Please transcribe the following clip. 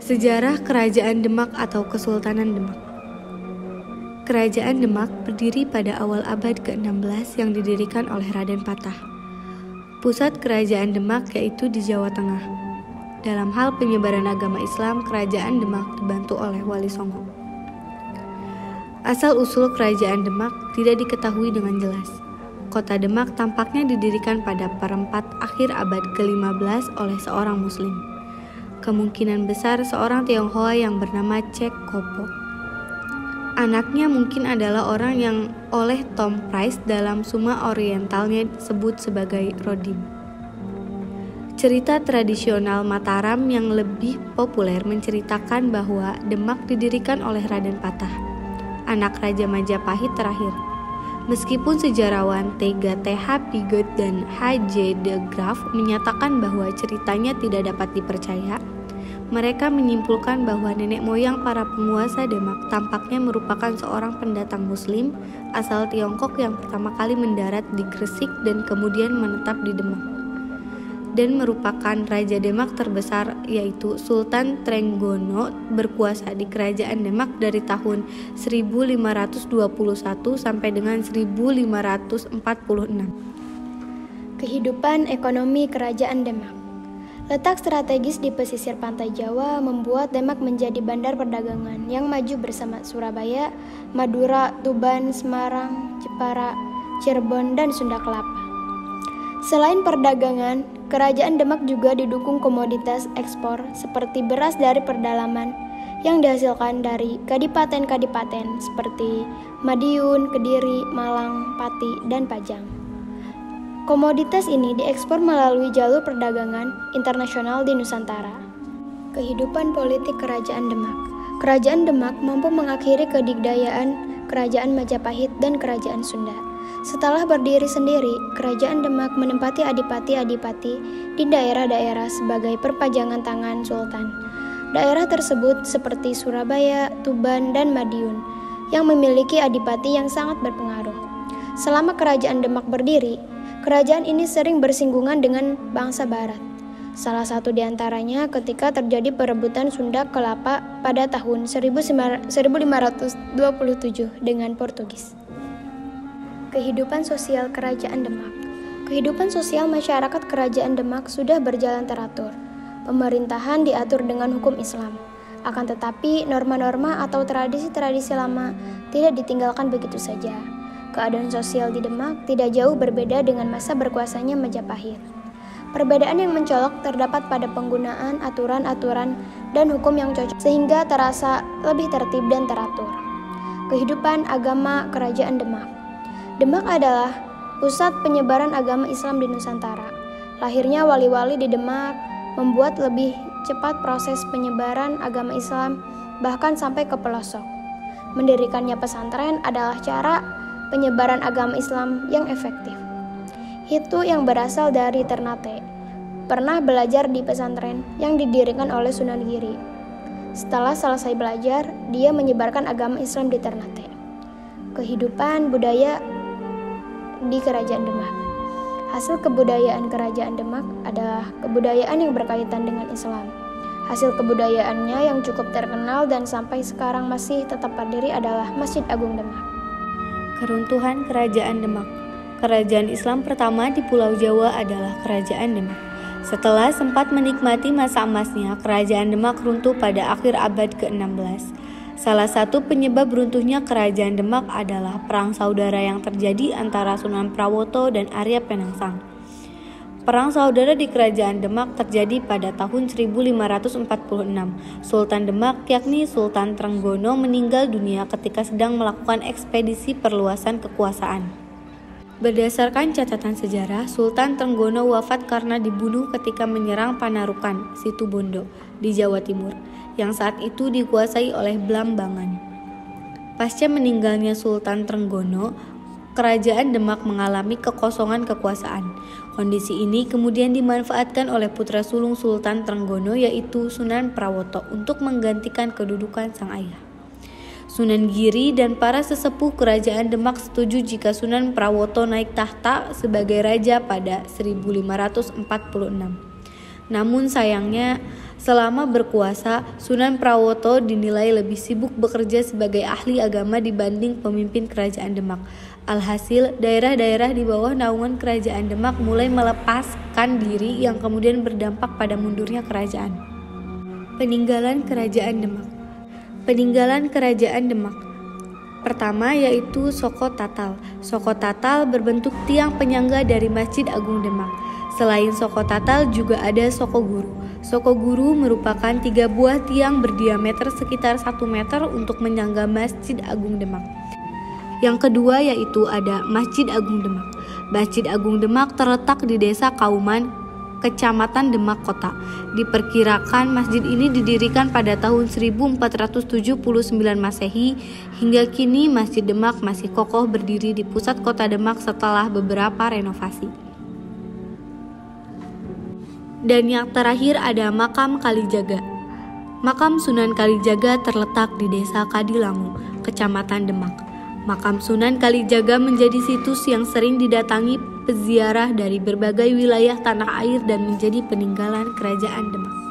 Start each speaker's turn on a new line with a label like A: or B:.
A: Sejarah Kerajaan Demak atau Kesultanan Demak. Kerajaan Demak berdiri pada awal abad ke-16 yang didirikan oleh Raden Patah. Pusat Kerajaan Demak yaitu di Jawa Tengah. Dalam hal penyebaran agama Islam, Kerajaan Demak dibantu oleh Wali Songo. Asal-usul Kerajaan Demak tidak diketahui dengan jelas. Kota Demak tampaknya didirikan pada perempat akhir abad ke-15 oleh seorang Muslim. Kemungkinan besar seorang Tionghoa yang bernama Cek Kopo. Anaknya mungkin adalah orang yang oleh Tom Price dalam Suma Orientalnya disebut sebagai Rodim. Cerita tradisional Mataram yang lebih populer menceritakan bahwa Demak didirikan oleh Raden Patah, anak Raja Majapahit terakhir. Meskipun sejarawan T.H. Pigot dan H.J. de Graaf menyatakan bahwa ceritanya tidak dapat dipercaya, mereka menyimpulkan bahwa nenek moyang para penguasa Demak tampaknya merupakan seorang pendatang Muslim asal Tiongkok yang pertama kali mendarat di Gresik dan kemudian menetap di Demak, dan merupakan Raja Demak terbesar yaitu Sultan Trenggono berkuasa di Kerajaan Demak dari tahun 1521 sampai dengan 1546.
B: Kehidupan ekonomi Kerajaan Demak. Letak strategis di pesisir pantai Jawa membuat Demak menjadi bandar perdagangan yang maju bersama Surabaya, Madura, Tuban, Semarang, Jepara, Cirebon, dan Sunda Kelapa. Selain perdagangan, Kerajaan Demak juga didukung komoditas ekspor seperti beras dari pedalaman yang dihasilkan dari kadipaten-kadipaten seperti Madiun, Kediri, Malang, Pati, dan Pajang. Komoditas ini diekspor melalui jalur perdagangan internasional di Nusantara. Kehidupan politik Kerajaan Demak. Kerajaan Demak mampu mengakhiri kedikdayaan Kerajaan Majapahit dan Kerajaan Sunda. Setelah berdiri sendiri, Kerajaan Demak menempati adipati-adipati di daerah-daerah sebagai perpajangan tangan Sultan. Daerah tersebut seperti Surabaya, Tuban, dan Madiun yang memiliki adipati yang sangat berpengaruh. Selama Kerajaan Demak berdiri, kerajaan ini sering bersinggungan dengan bangsa Barat. Salah satu di antaranya ketika terjadi perebutan Sunda Kelapa pada tahun 1527 dengan Portugis. Kehidupan sosial Kerajaan Demak. Kehidupan sosial masyarakat Kerajaan Demak sudah berjalan teratur. Pemerintahan diatur dengan hukum Islam. Akan tetapi, norma-norma atau tradisi-tradisi lama tidak ditinggalkan begitu saja. Keadaan sosial di Demak tidak jauh berbeda dengan masa berkuasanya Majapahit. Perbedaan yang mencolok terdapat pada penggunaan aturan-aturan dan hukum yang cocok sehingga terasa lebih tertib dan teratur. Kehidupan agama Kerajaan Demak. Demak adalah pusat penyebaran agama Islam di Nusantara. Lahirnya wali-wali di Demak membuat lebih cepat proses penyebaran agama Islam bahkan sampai ke pelosok. Mendirikannya pesantren adalah cara penyebaran agama Islam yang efektif. Hitu yang berasal dari Ternate pernah belajar di pesantren yang didirikan oleh Sunan Giri. Setelah selesai belajar, dia menyebarkan agama Islam di Ternate. Kehidupan budaya di Kerajaan Demak. Hasil kebudayaan Kerajaan Demak adalah kebudayaan yang berkaitan dengan Islam. Hasil kebudayaannya yang cukup terkenal dan sampai sekarang masih tetap berdiri adalah Masjid Agung Demak.
A: Keruntuhan Kerajaan Demak. Kerajaan Islam pertama di Pulau Jawa adalah Kerajaan Demak. Setelah sempat menikmati masa emasnya, Kerajaan Demak runtuh pada akhir abad ke-16. Salah satu penyebab runtuhnya Kerajaan Demak adalah perang saudara yang terjadi antara Sunan Prawoto dan Arya Penangsang. Perang saudara di Kerajaan Demak terjadi pada tahun 1546. Sultan Demak yakni Sultan Trenggono meninggal dunia ketika sedang melakukan ekspedisi perluasan kekuasaan. Berdasarkan catatan sejarah, Sultan Trenggono wafat karena dibunuh ketika menyerang Panarukan, Situbondo, di Jawa Timur, yang saat itu dikuasai oleh Blambangan. Pasca meninggalnya Sultan Trenggono, Kerajaan Demak mengalami kekosongan kekuasaan. Kondisi ini kemudian dimanfaatkan oleh putra sulung Sultan Trenggono yaitu Sunan Prawoto untuk menggantikan kedudukan sang ayah. Sunan Giri dan para sesepuh Kerajaan Demak setuju jika Sunan Prawoto naik tahta sebagai raja pada 1546. Namun sayangnya Selama berkuasa, Sunan Prawoto dinilai lebih sibuk bekerja sebagai ahli agama dibanding pemimpin kerajaan Demak. Alhasil, daerah-daerah di bawah naungan kerajaan Demak mulai melepaskan diri yang kemudian berdampak pada mundurnya kerajaan. Peninggalan Kerajaan Demak. Peninggalan Kerajaan Demak. Pertama yaitu Soko Tatal. Soko Tatal berbentuk tiang penyangga dari Masjid Agung Demak. Selain Soko Tatal juga ada Soko Guru. Soko Guru merupakan 3 buah tiang berdiameter sekitar 1 meter untuk menyangga Masjid Agung Demak. Yang kedua yaitu ada Masjid Agung Demak. Masjid Agung Demak terletak di Desa Kauman, Kecamatan Demak Kota. Diperkirakan masjid ini didirikan pada tahun 1479 Masehi. Hingga kini Masjid Demak masih kokoh berdiri di pusat kota Demak setelah beberapa renovasi. Dan yang terakhir ada Makam Kalijaga. Makam Sunan Kalijaga terletak di Desa Kadilangu, Kecamatan Demak. Makam Sunan Kalijaga menjadi situs yang sering didatangi peziarah dari berbagai wilayah tanah air dan menjadi peninggalan Kerajaan Demak.